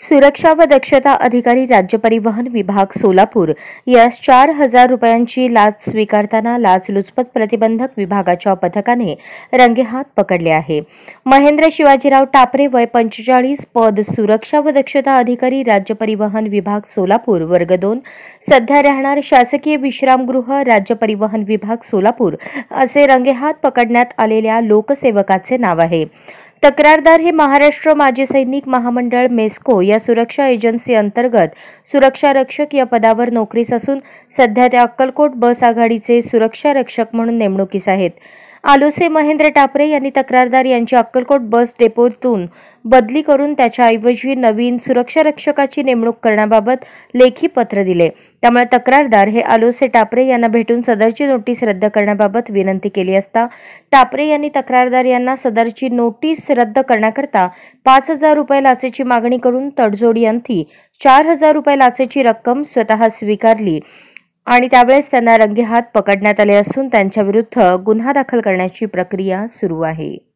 सुरक्षा व दक्षता अधिकारी राज्य परिवहन विभाग सोलापूर यास 4,000 रुपयांची लाच स्वीकारताना लाचलुचपत प्रतिबंधक विभागाच्या पथकाने रंगेहात पकडले आहे। महेंद्र शिवाजीराव टापरे वय 45 पद सुरक्षा व दक्षता अधिकारी राज्य परिवहन विभाग सोलापूर वर्ग 2 सध्या राहणार शासकीय विश्रामगृह राज्य परिवहन विभाग सोलापूर असे रंगेहात पकडण्यात आलेल्या लोकसेवकाचे नाव आहे। तक्रारदार हे महाराष्ट्र माजी सैनिक महामंडळ मेस्को या सुरक्षा एजन्सी अंतर्गत सुरक्षा रक्षक या पदावर नोकरीस असून सध्या ते अक्कलकोट बस आघाडीचे सुरक्षा रक्षक म्हणून नेमणुकीस आहेत। आलोसे महेंद्र टापरे यांनी तक्रारदार यांची अक्कलकोट बस डेपोतून बदली करून त्याच्याऐवजी नवीन सुरक्षा रक्षकाची नेमणूक करण्याबाबत लेखी पत्र दिले। त्यामुळे तक्रारदार हे आलोसे टापरे यांना भेटून सदरची नोटीस रद्द करण्याबाबत विनंती केली असता टापरे यांनी तक्रारदार यांना सदरची नोटीस रद्द करण्याकरता 5,000 रुपये लाचेची मागणी करून तडजोडी अंती 4,000 रुपये लाचेची रक्कम स्वतः स्वीकारली आणि त्यावेळेस त्यांना रंगेहात पकडण्यात आले असून त्यांच्या विरुद्ध गुन्हा दाखल करण्याची प्रक्रिया सुरू आहे।